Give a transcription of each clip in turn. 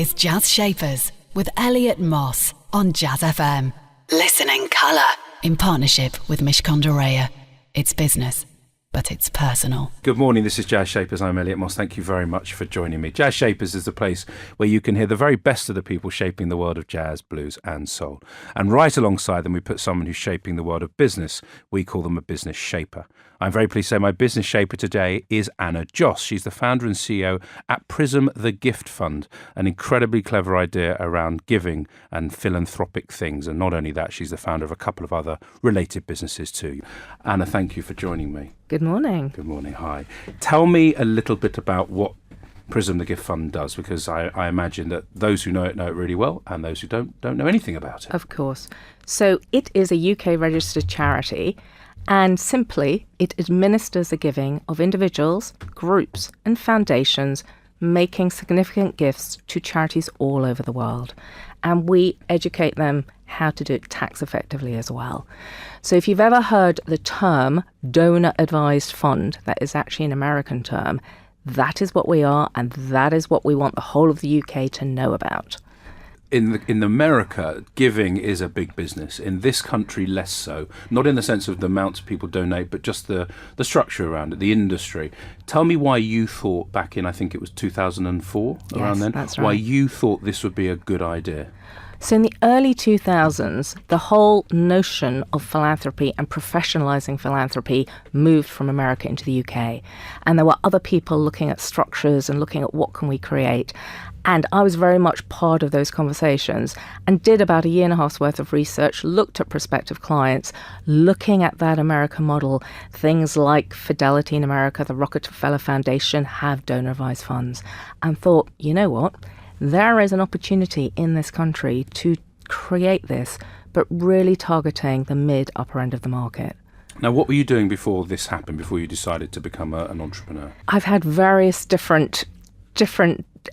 is Jazz Shapers with Elliot Moss on JazzFM. Listen in colour. In partnership with Mishcon de Reya. It's business, but it's personal. Good morning, this is Jazz Shapers. I'm Elliot Moss. Thank you very much for joining me. Jazz Shapers is the place where you can hear the very best of the people shaping the world of jazz, blues and soul. And right alongside them, we put someone who's shaping the world of business. We call them a business shaper. I'm very pleased to say my business shaper today is Anna Josse. She's the founder and CEO at Prism the Gift Fund, an incredibly clever idea around giving and philanthropic things. And not only that, she's the founder of a couple of other related businesses too. Anna, thank you for joining me. Good morning. Good morning. Hi. Tell me a little bit about what Prism the Gift Fund does, because I imagine that those who know it really well, and those who don't know anything about it. Of course. So it is a UK registered charity, and simply it administers the giving of individuals, groups and foundations making significant gifts to charities all over the world. And we educate them how to do it tax effectively as well. So if you've ever heard the term donor advised fund, that is actually an American term, that is what we are, and that is what we want the whole of the UK to know about. In America, giving is a big business. In this country, less so. Not in the sense of the amounts people donate, but just the structure around it, the industry. Tell me why you thought back in, I think it was 2004, around then, that's right. why you thought this would be a good idea. So in the early 2000s, the whole notion of philanthropy and professionalizing philanthropy moved from America into the UK. And there were other people looking at structures and looking at what can we create. And I was very much part of those conversations and did about 1.5 years worth of research, looked at prospective clients, looking at that American model. Things like Fidelity in America, the Rockefeller Foundation have donor advised funds, and thought, you know what? There is an opportunity in this country to create this, but really targeting the mid-upper end of the market. Now, what were you doing before this happened, before you decided to become an entrepreneur? I've had various different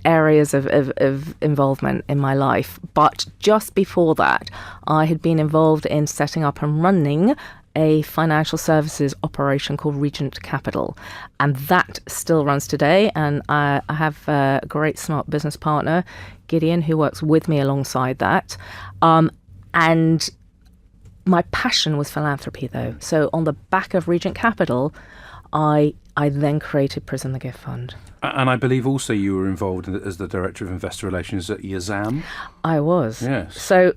areas of involvement in my life, but just before that, I had been involved in setting up and running a financial services operation called Regent Capital, and that still runs today. And I have a great smart business partner, Gideon, who works with me alongside that. And my passion was philanthropy, though. So on the back of Regent Capital, I then created Prism the Gift Fund. And I believe also you were involved as the Director of Investor Relations at YAZAM. I was. Yes. So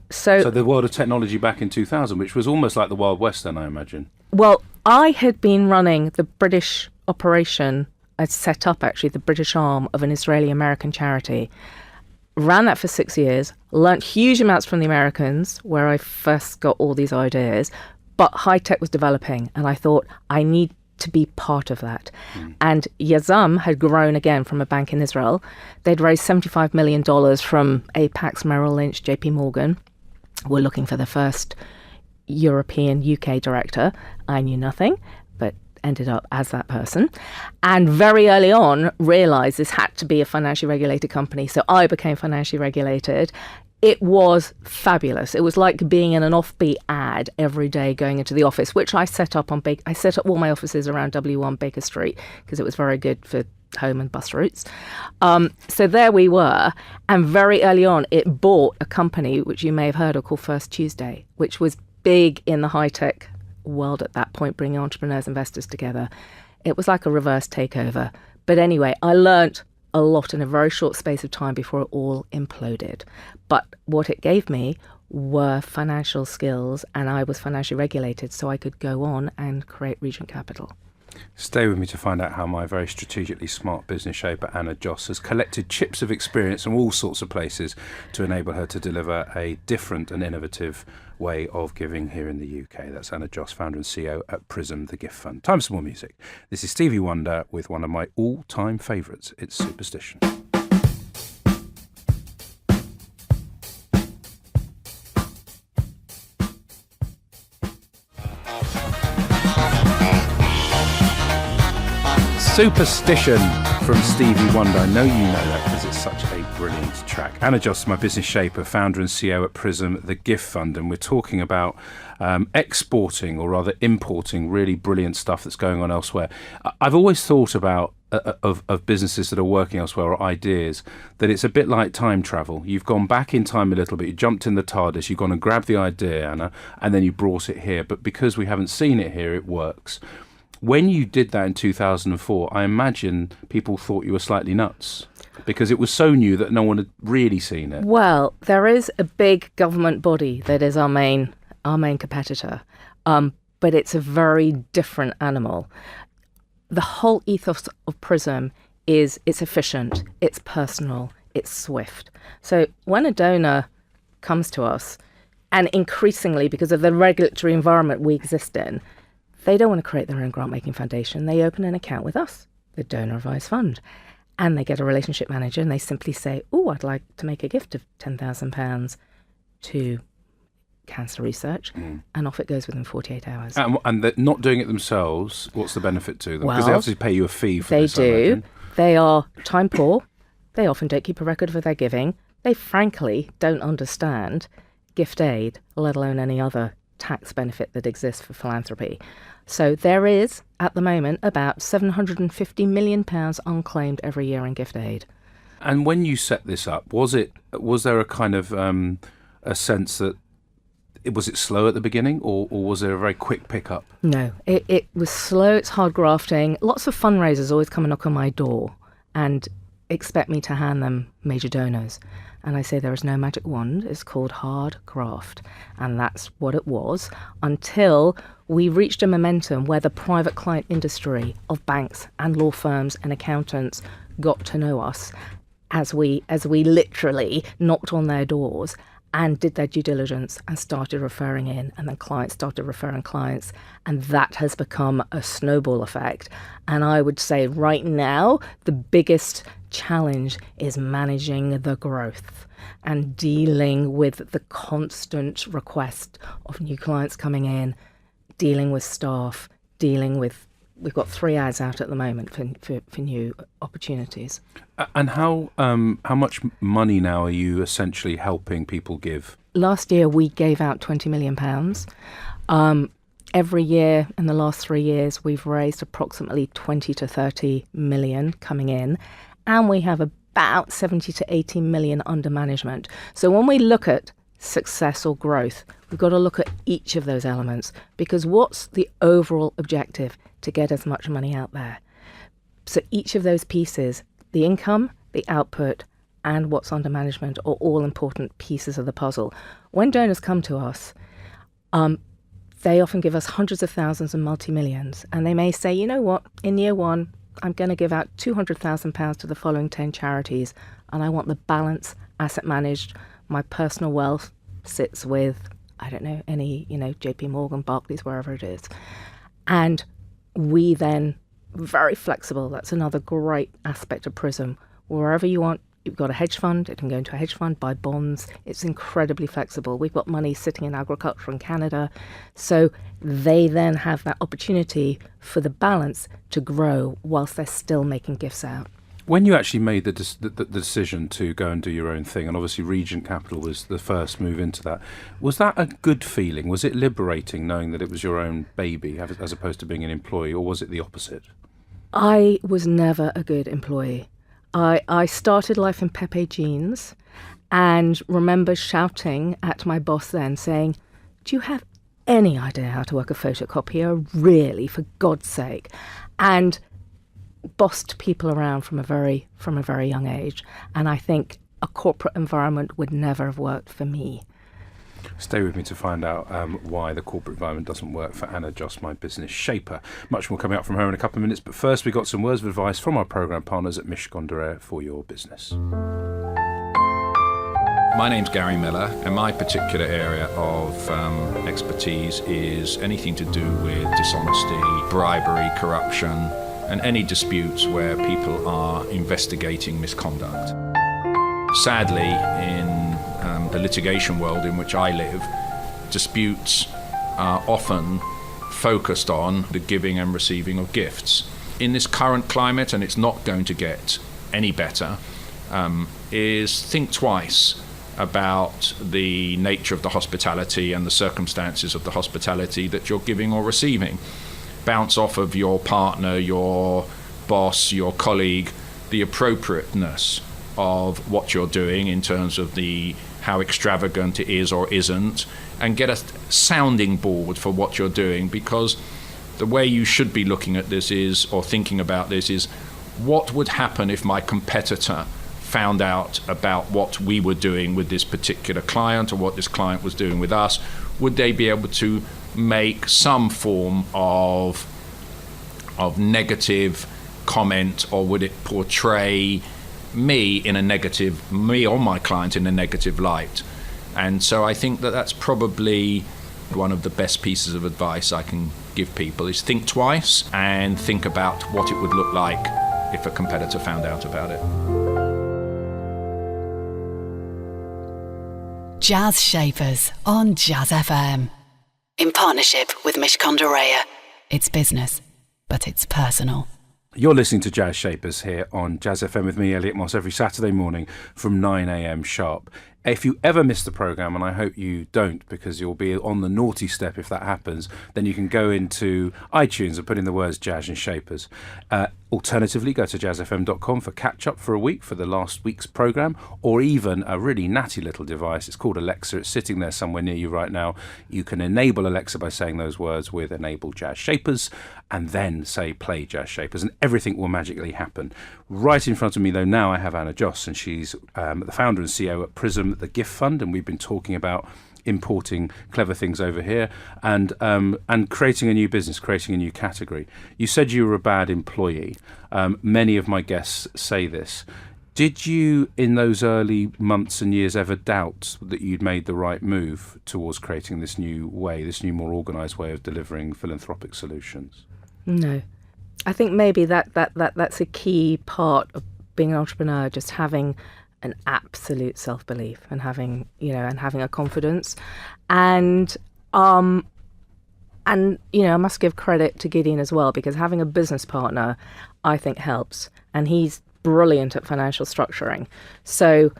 the world of technology back in 2000, which was almost like the Wild West then, I imagine. Well, I had been running the British operation. I'd set up, actually, the British arm of an Israeli-American charity. Ran that for 6 years, learnt huge amounts from the Americans, where I first got all these ideas. But high tech was developing, and I thought, I need to be part of that. And YAZAM had grown again from a bank in Israel. They'd raised $75 million from Apax, Merrill Lynch, JP Morgan. We're looking for the first European UK director. I knew nothing, but ended up as that person. And very early on realized this had to be a financially regulated company. So I became financially regulated. It was fabulous. It was like being in an offbeat ad every day going into the office, which I set up on I set up all my offices around W1 Baker Street because it was very good for home and bus routes. So there we were. And very early on, it bought a company, which you may have heard of, called First Tuesday, which was big in the high-tech world at that point, bringing entrepreneurs, investors together. It was like a reverse takeover. But anyway, I learnt a lot in a very short space of time before it all imploded. But what it gave me were financial skills, and I was financially regulated, so I could go on and create Regent Capital. Stay with me to find out how my very strategically smart business shaper, Anna Josse, has collected chips of experience from all sorts of places to enable her to deliver a different and innovative way of giving here in the UK. That's Anna Josse, founder and CEO at Prism the Gift Fund. Time for some more music. This is Stevie Wonder with one of my all-time favourites. It's Superstition. Superstition from Stevie Wonder. I know you know that because it's such a brilliant track. Anna Josse, my business shaper, founder and CEO at Prism, the Gift Fund, and we're talking about exporting, or rather importing, really brilliant stuff that's going on elsewhere. I've always thought about of businesses that are working elsewhere, or ideas, that it's a bit like time travel. You've gone back in time a little bit, you jumped in the TARDIS, you've gone and grabbed the idea, Anna, and then you brought it here. But because we haven't seen it here, it works. When you did that in 2004, I imagine people thought you were slightly nuts, because it was so new that no one had really seen it. Well, there is a big government body that is our main competitor, but it's a very different animal. The whole ethos of Prism is it's efficient, it's personal, it's swift. So when a donor comes to us, and increasingly because of the regulatory environment we exist in, they don't want to create their own grant-making foundation. They open an account with us, the Donor Advised Fund, and they get a relationship manager, and they simply say, oh, I'd like to make a gift of £10,000 to cancer research, and off it goes within 48 hours. And they're not doing it themselves. What's the benefit to them? Because Well, they obviously pay you a fee for They this, I do. imagine. They are time poor. They often don't keep a record of their giving. They frankly don't understand gift aid, let alone any other tax benefit that exists for philanthropy. So there is, at the moment, about £750 million unclaimed every year in gift aid. And when you set this up, was there a kind of a sense that was it slow at the beginning, or was there a very quick pickup? No, it was slow. It's hard grafting. Lots of fundraisers always come and knock on my door and expect me to hand them major donors. And I say there is no magic wand. It's called hard graft. And that's what it was until we reached a momentum where the private client industry of banks and law firms and accountants got to know us as we literally knocked on their doors and did their due diligence and started referring in, and then clients started referring clients, and that has become a snowball effect. And I would say right now the biggest challenge is managing the growth and dealing with the constant request of new clients coming in, dealing with staff, we've got 3 ads out at the moment for new opportunities. And how much money now are you essentially helping people give? Last year we gave out £20 million. Every year in the last 3 years we've raised approximately 20 to 30 million coming in, and we have about 70 to 80 million under management. So when we look at success or growth, we've got to look at each of those elements, because what's the overall objective? To get as much money out there. So each of those pieces, the income, the output, and what's under management, are all important pieces of the puzzle. When donors come to us, they often give us hundreds of thousands and multi-millions, and they may say, you know what, in year one, I'm going to give out £200,000 to the following 10 charities, and I want the balance asset managed. My personal wealth sits with, I don't know, any, JP Morgan, Barclays, wherever it is. And we then, very flexible, that's another great aspect of Prism. Wherever you want, you've got a hedge fund, it can go into a hedge fund, buy bonds. It's incredibly flexible. We've got money sitting in agriculture in Canada. So they then have that opportunity for the balance to grow whilst they're still making gifts out. When you actually made the decision to go and do your own thing, and obviously Regent Capital was the first move into that, was that a good feeling? Was it liberating knowing that it was your own baby as opposed to being an employee, or was it the opposite? I was never a good employee. I started life in Pepe jeans and remember shouting at my boss then saying, do you have any idea how to work a photocopier? Really, for God's sake. And bossed people around from a very young age, and I think a corporate environment would never have worked for me. Stay with me to find out why the corporate environment doesn't work for Anna Josse, my business shaper. Much more coming up from her in a couple of minutes, but first we've got some words of advice from our programme partners at Mishcon for your business. My name's Gary Miller, and my particular area of expertise is anything to do with dishonesty, bribery, corruption, and any disputes where people are investigating misconduct. Sadly, in the litigation world in which I live, disputes are often focused on the giving and receiving of gifts. In this current climate, and it's not going to get any better, is think twice about the nature of the hospitality and the circumstances of the hospitality that you're giving or receiving. Bounce off of your partner, your boss, your colleague, the appropriateness of what you're doing in terms of how extravagant it is or isn't, and get a sounding board for what you're doing, because the way you should be looking at this is, or thinking about this is, what would happen if my competitor found out about what we were doing with this particular client, or what this client was doing with us? Would they be able to make some form of negative comment, or would it portray me or my client in a negative light? And so I think that that's probably one of the best pieces of advice I can give people, is think twice and think about what it would look like if a competitor found out about it. Jazz Shapers on JazzFM. In partnership with Mishcon Raya. It's business, but it's personal. You're listening to Jazz Shapers here on JazzFM with me, Elliot Moss, every Saturday morning from 9 a.m. sharp. If you ever miss the programme, and I hope you don't, because you'll be on the naughty step if that happens, then you can go into iTunes and put in the words Jazz and Shapers. Alternatively, go to jazzfm.com for catch-up for a week for the last week's programme, or even a really natty little device. It's called Alexa. It's sitting there somewhere near you right now. You can enable Alexa by saying those words with Enable Jazz Shapers, and then say Play Jazz Shapers, and everything will magically happen. Right in front of me, though, now I have Anna Josse, and she's the founder and CEO at Prism, the Gift Fund, and we've been talking about importing clever things over here and creating a new business, creating a new category. You said you were a bad employee. Many of my guests say this. Did you, in those early months and years, ever doubt that you'd made the right move towards creating this new way, this new, more organised way of delivering philanthropic solutions? No. I think maybe that's a key part of being an entrepreneur, just having an absolute self-belief and having a confidence. And I must give credit to Gideon as well, because having a business partner, I think, helps. And he's brilliant at financial structuring. So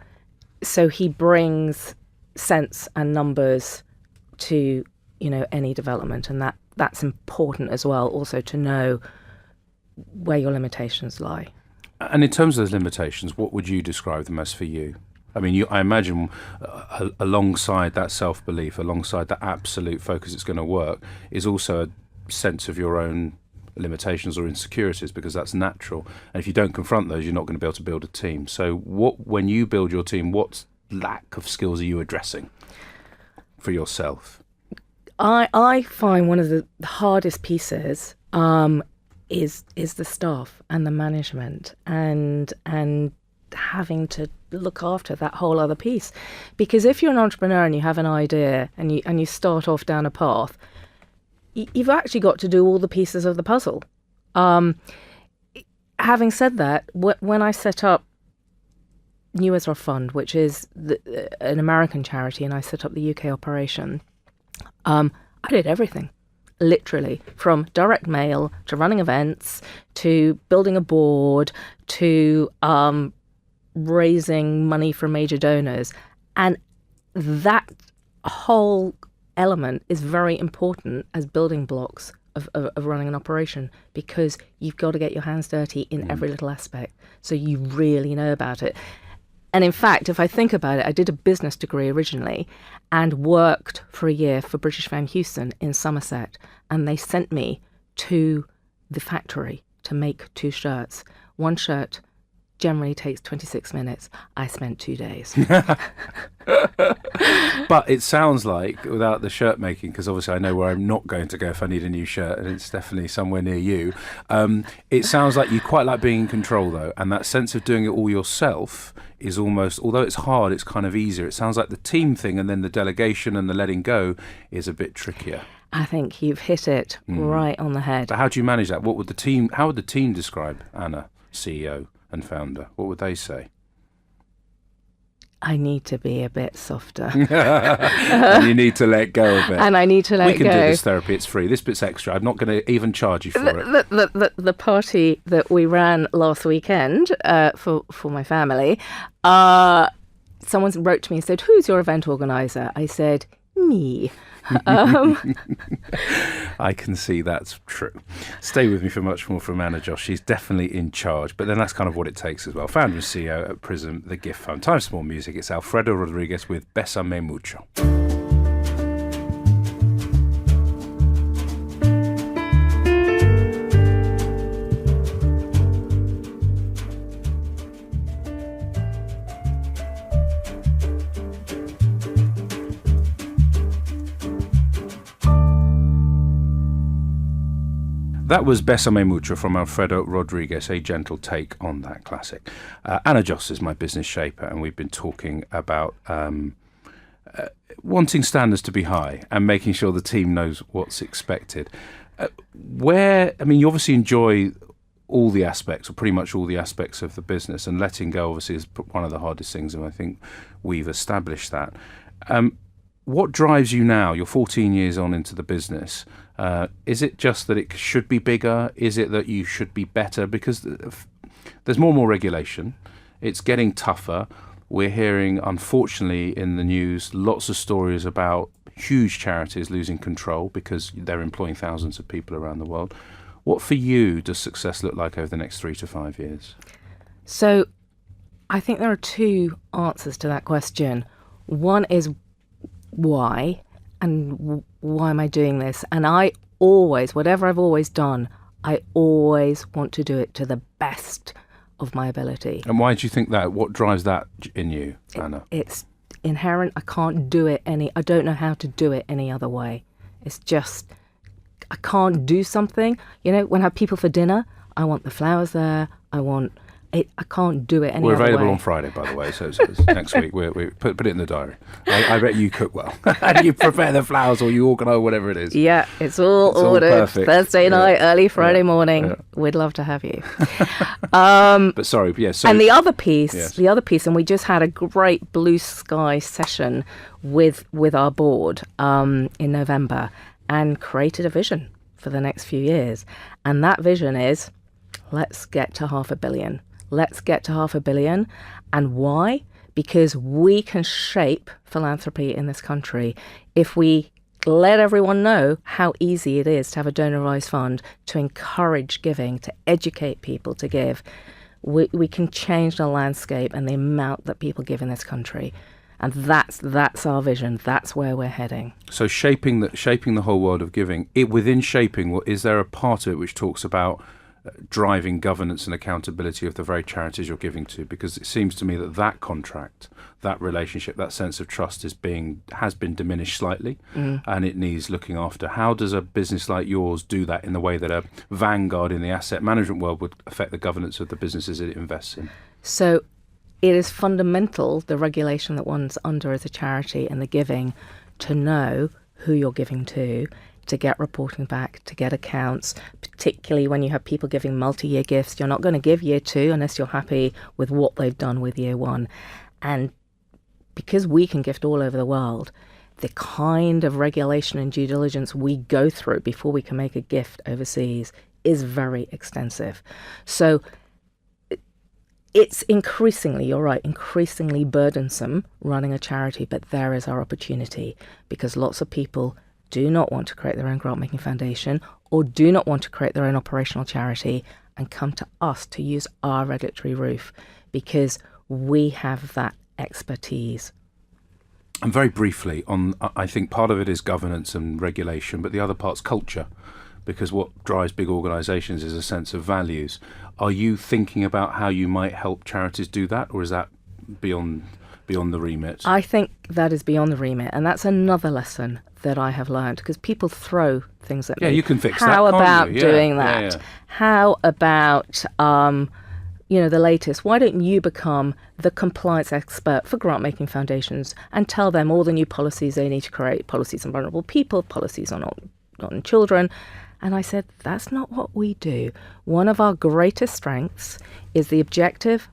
he brings sense and numbers to, any development. And that's important as well, also to know where your limitations lie. And in terms of those limitations, what would you describe them as for you? I mean, I imagine alongside that self-belief, alongside that absolute focus it's going to work, is also a sense of your own limitations or insecurities, because that's natural. And if you don't confront those, you're not going to be able to build a team. So when you build your team, what lack of skills are you addressing for yourself? I find one of the hardest pieces is the staff and the management and having to look after that whole other piece. Because if you're an entrepreneur and you have an idea and you start off down a path, you've actually got to do all the pieces of the puzzle. Having said that, when I set up New Ezra Fund, which is an American charity, and I set up the UK operation, I did everything. Literally, from direct mail to running events to building a board to raising money from major donors. And that whole element is very important as building blocks of running an operation, because you've got to get your hands dirty in every little aspect so you really know about it. And in fact, if I think about it, I did a business degree originally and worked for a year for British Van Houston in Somerset. And they sent me to the factory to make 2 shirts. One shirt generally takes 26 minutes. I spent 2 days. But it sounds like, without the shirt making, because obviously I know where I'm not going to go if I need a new shirt, and it's definitely somewhere near you. It sounds like you quite like being in control, though, and that sense of doing it all yourself is almost, although it's hard, it's kind of easier. It sounds like the team thing and then the delegation and the letting go is a bit trickier. I think you've hit it right on the head. But how do you manage that? How would the team describe Anna, CEO and founder? What would they say? I need to be a bit softer. And you need to let go of it. And I need to let go. We can do this therapy. It's free. This bit's extra. I'm not going to even charge you for it. The party that we ran last weekend for my family, someone wrote to me and said, "Who's your event organizer?" I said, "Me." I can see that's true. Stay with me for much more from Anna Josse. She's definitely in charge, but then that's kind of what it takes as well. Founder and CEO at Prism, the Gift Fund. Time for more music. It's Alfredo Rodriguez with Bésame Mucho. That was Bésame Mucho from Alfredo Rodriguez, a gentle take on that classic. Anna Josse is my business shaper, and we've been talking about wanting standards to be high and making sure the team knows what's expected. You obviously enjoy all the aspects, or pretty much all the aspects of the business, and letting go obviously is one of the hardest things, and I think we've established that. What drives you now? You're 14 years on into the business. Is it just that it should be bigger? Is it that you should be better? Because there's more and more regulation. It's getting tougher. We're hearing, unfortunately, in the news, lots of stories about huge charities losing control because they're employing thousands of people around the world. What for you does success look like over the next 3 to 5 years? So I think there are two answers to that question. One is why, and why am I doing this? And I always, whatever I've always done, I always want to do it to the best of my ability. And why do you think that? What drives that in you, Anna? It's inherent. I don't know how to do it any other way. It's just, I can't do something. When I have people for dinner, I want the flowers there. I can't do it any We're other way. available on Friday, by the way, so it's next week. We put it in the diary. I bet you cook well. And you prepare the flowers or you organise whatever it is. Yeah, it's all ordered. Perfect. Thursday night, early Friday morning. Yeah. We'd love to have you. But sorry, yeah. So, and the other piece, and we just had a great blue sky session with our board in November and created a vision for the next few years. And that vision is, let's get to 500 million. Let's get to 500 million. And why? Because we can shape philanthropy in this country if we let everyone know how easy it is to have a donorised fund, to encourage giving, to educate people to give. We can change the landscape and the amount that people give in this country. And that's our vision. That's where we're heading. So shaping the whole world of giving. Within shaping, is there a part of it which talks about driving governance and accountability of the very charities you're giving to? Because it seems to me that contract, that relationship, that sense of trust has been diminished slightly, and it needs looking after. How does a business like yours do that in the way that a vanguard in the asset management world would affect the governance of the businesses it invests in? So it is fundamental, the regulation that one's under as a charity and the giving, to know who you're giving to get reporting back, to get accounts, particularly when you have people giving multi-year gifts. You're not going to give year 2 unless you're happy with what they've done with year 1. And because we can gift all over the world, the kind of regulation and due diligence we go through before we can make a gift overseas is very extensive. So it's increasingly, you're right, increasingly burdensome running a charity, but there is our opportunity, because lots of people do not want to create their own grant-making foundation or do not want to create their own operational charity and come to us to use our regulatory roof because we have that expertise. And very briefly, I think part of it is governance and regulation, but the other part's culture, because what drives big organisations is a sense of values. Are you thinking about how you might help charities do that, or is that beyond the remit? I think that is beyond the remit, and that's another lesson that I have learned, because people throw things at me. Yeah, you can fix that. How about doing that? Yeah. How about the latest? Why don't you become the compliance expert for grant-making foundations and tell them all the new policies they need to create, policies on vulnerable people, policies on children? And I said, that's not what we do. One of our greatest strengths is the objective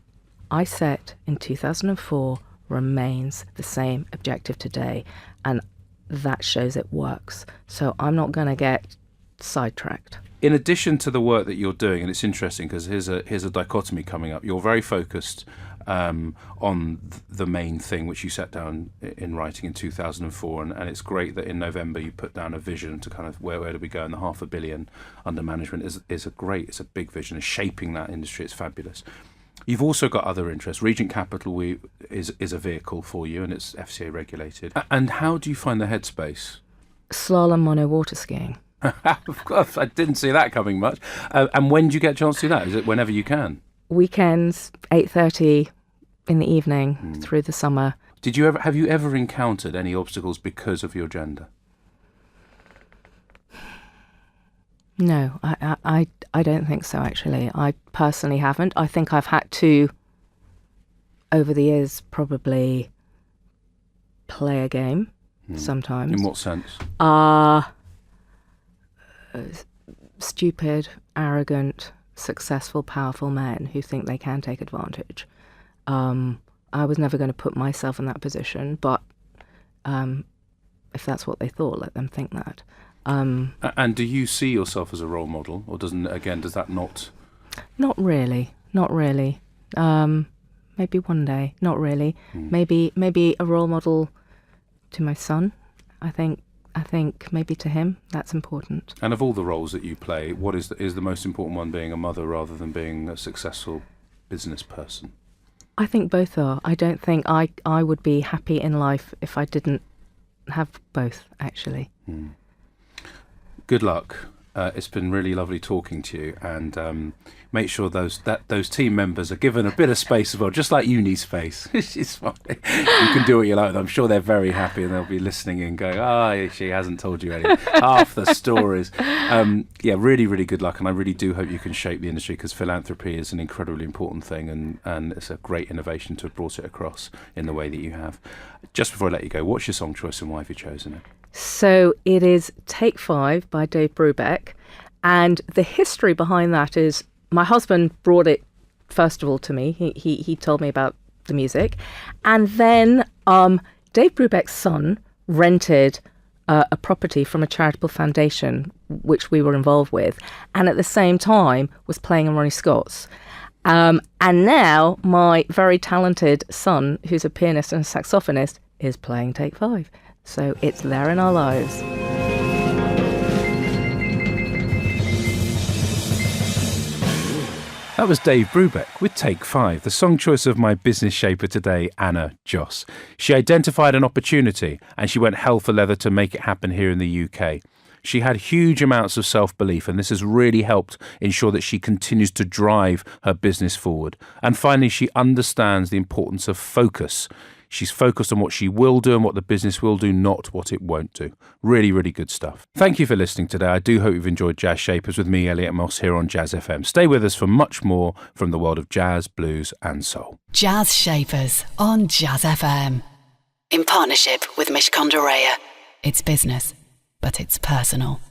I set in 2004 remains the same objective today, and that shows it works. So I'm not going to get sidetracked. In addition to the work that you're doing, and it's interesting because here's a dichotomy coming up. You're very focused on the main thing, which you set down in writing in 2004, and it's great that in November you put down a vision to kind of where do we go, and the 500 million under management it's a big vision, is shaping that industry. It's fabulous. You've also got other interests. Regent Capital is a vehicle for you, and it's FCA regulated. And how do you find the headspace? Slalom mono water skiing. Of course, I didn't see that coming much. And when do you get a chance to do that? Is it whenever you can? Weekends, 8:30 in the evening through the summer. Have you ever encountered any obstacles because of your gender? No, I don't think so, actually. I personally haven't. I think I've had to, over the years, probably play a game sometimes. In what sense? Stupid, arrogant, successful, powerful men who think they can take advantage. I was never going to put myself in that position, but if that's what they thought, let them think that. And do you see yourself as a role model, or does that not? Not really. Maybe one day. Not really. Maybe a role model to my son. I think maybe to him that's important. And of all the roles that you play, what is the most important one, being a mother rather than being a successful business person? I think both are. I don't think I would be happy in life if I didn't have both, actually. Good luck. It's been really lovely talking to you, and make sure those team members are given a bit of space as well, just like you need space. It's fine. You can do what you like with them. I'm sure they're very happy, and they'll be listening and going, she hasn't told you anything. Half the stories. Really, really good luck, and I really do hope you can shape the industry, because philanthropy is an incredibly important thing, and it's a great innovation to have brought it across in the way that you have. Just before I let you go, what's your song choice and why have you chosen it? So it is Take 5 by Dave Brubeck. And the history behind that is my husband brought it, first of all, to me. He told me about the music. And then Dave Brubeck's son rented a property from a charitable foundation, which we were involved with, and at the same time was playing in Ronnie Scott's. And now my very talented son, who's a pianist and a saxophonist, is playing Take 5. So it's there in our lives. That was Dave Brubeck with Take 5, the song choice of my business shaper today, Anna Josse. She identified an opportunity and she went hell for leather to make it happen here in the UK. She had huge amounts of self-belief, and this has really helped ensure that she continues to drive her business forward. And finally, she understands the importance of focus. She's focused on what she will do and what the business will do, not what it won't do. Really, really good stuff. Thank you for listening today. I do hope you've enjoyed Jazz Shapers with me, Elliot Moss, here on JazzFM. Stay with us for much more from the world of jazz, blues and soul. Jazz Shapers on JazzFM. In partnership with Mishcon de Reya. It's business, but it's personal.